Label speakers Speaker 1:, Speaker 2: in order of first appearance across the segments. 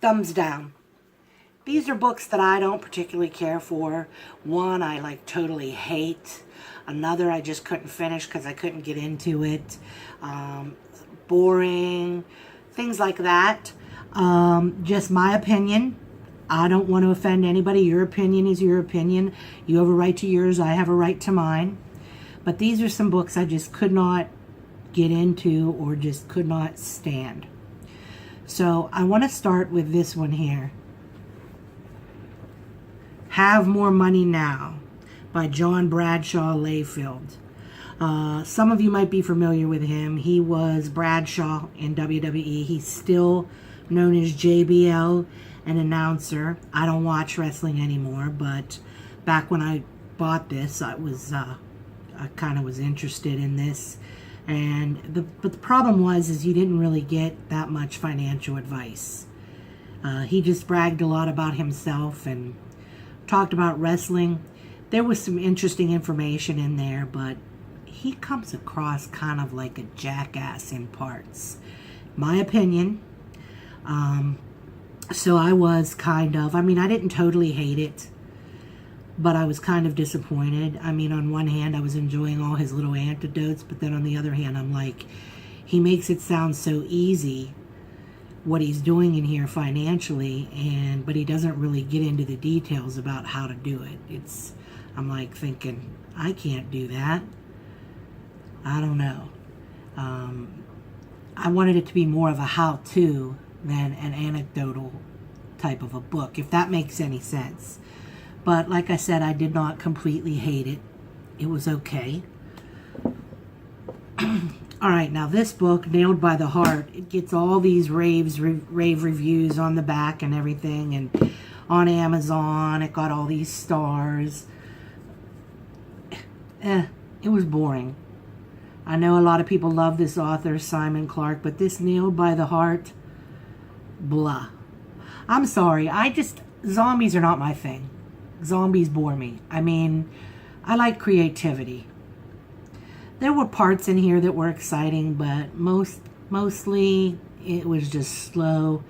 Speaker 1: thumbs down. These are books that I don't particularly care for. One I like totally hate. Another I just couldn't finish because I couldn't get into it. Boring. Things like that. Just my opinion. I don't want to offend anybody. Your opinion is your opinion. You have a right to yours. I have a right to mine. But these are some books I just could not get into or just could not stand. So I want to start with this one here. Have More Money Now by John Bradshaw Layfield. Some of you might be familiar with him. He was Bradshaw in WWE. He's still known as JBL, an announcer. I don't watch wrestling anymore, but back when I bought this, I kind of was interested in this. But the problem is you didn't really get that much financial advice. He just bragged a lot about himself and talked about wrestling. There was some interesting information in there, but he comes across kind of like a jackass in parts. My opinion. So I was kind of, I didn't totally hate it, but I was kind of disappointed. On one hand, I was enjoying all his little anecdotes, but then on the other hand, I'm like, he makes it sound so easy what he's doing in here financially, but he doesn't really get into the details about how to do it. I'm like thinking, I can't do that. I don't know. I wanted it to be more of a how-to than an anecdotal type of a book, if that makes any sense. But like I said, I did not completely hate it. It was okay. All right, now this book, Nailed by the Heart, it gets all these rave reviews on the back and everything, and on Amazon, it got all these stars. It was boring. I know a lot of people love this author, Simon Clark, but this Nailed by the Heart, blah. I'm sorry, zombies are not my thing. Zombies bore me. I like creativity. There were parts in here that were exciting, but mostly it was just slow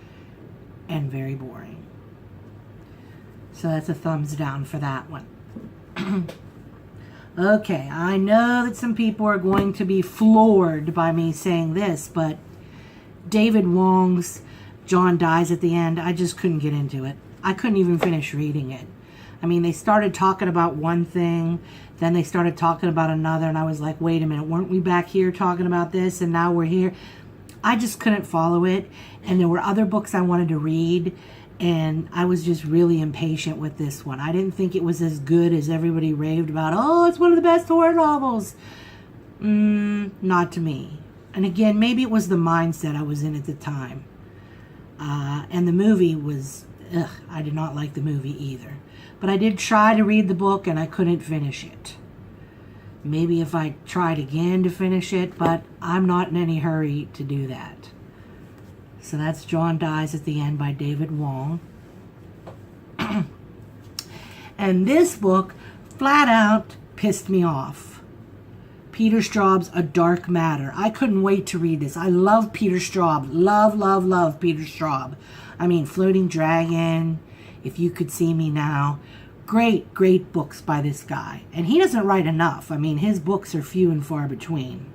Speaker 1: and very boring. So that's a thumbs down for that one. Okay, I know that some people are going to be floored by me saying this, but David Wong's John Dies at the End, I just couldn't get into it. I couldn't even finish reading it. They started talking about one thing, then they started talking about another, and I was like, wait a minute, weren't we back here talking about this, and now we're here? I just couldn't follow it, and there were other books I wanted to read, and I was just really impatient with this one. I didn't think it was as good as everybody raved about. Oh, it's one of the best horror novels. Not to me. And again, maybe it was the mindset I was in at the time. And the movie was, I did not like the movie either. But I did try to read the book and I couldn't finish it. Maybe if I tried again to finish it, but I'm not in any hurry to do that. So that's John Dies at the End by David Wong. And this book flat out pissed me off. Peter Straub's A Dark Matter. I couldn't wait to read this. I love Peter Straub. Love, love, love Peter Straub. Floating Dragon, If You Could See Me Now. Great, great books by this guy. And he doesn't write enough. His books are few and far between.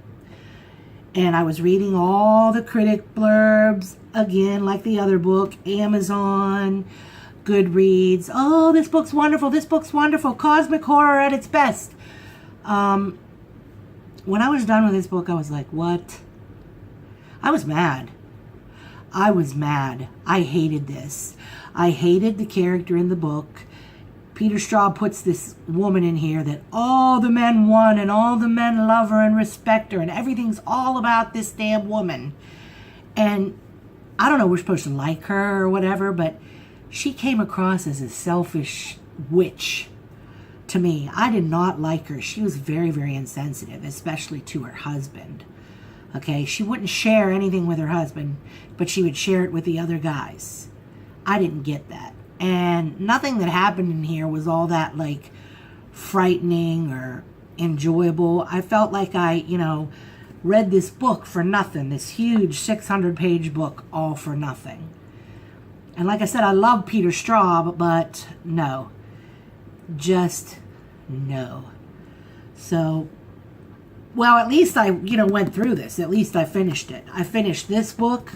Speaker 1: And I was reading all the critic blurbs, again, like the other book, Amazon, Goodreads. Oh, this book's wonderful, this book's wonderful. Cosmic horror at its best. When I was done with this book, I was like, what? I was mad. I hated this. I hated the character in the book. Peter Straub puts this woman in here that all the men want and all the men love her and respect her and everything's all about this damn woman. And I don't know, we're supposed to like her or whatever, but she came across as a selfish witch to me. I did not like her. She was very, very insensitive, especially to her husband. Okay, she wouldn't share anything with her husband, but she would share it with the other guys. I didn't get that. And nothing that happened in here was all that, frightening or enjoyable. I felt like I, read this book for nothing. This huge 600-page book all for nothing. And like I said, I love Peter Straub, but no. Just no. So, well, at least I, went through this. At least I finished it. I finished this book,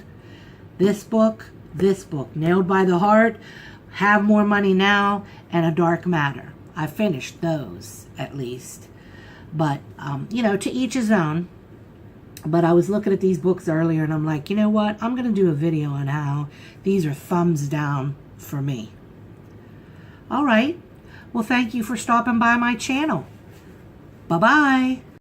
Speaker 1: this book, this book. Nailed by the Heart, Have More Money Now, and A Dark Matter. I finished those, at least. But, to each his own. But I was looking at these books earlier, and I'm like, you know what? I'm going to do a video on how these are thumbs down for me. All right. Well, thank you for stopping by my channel. Bye-bye.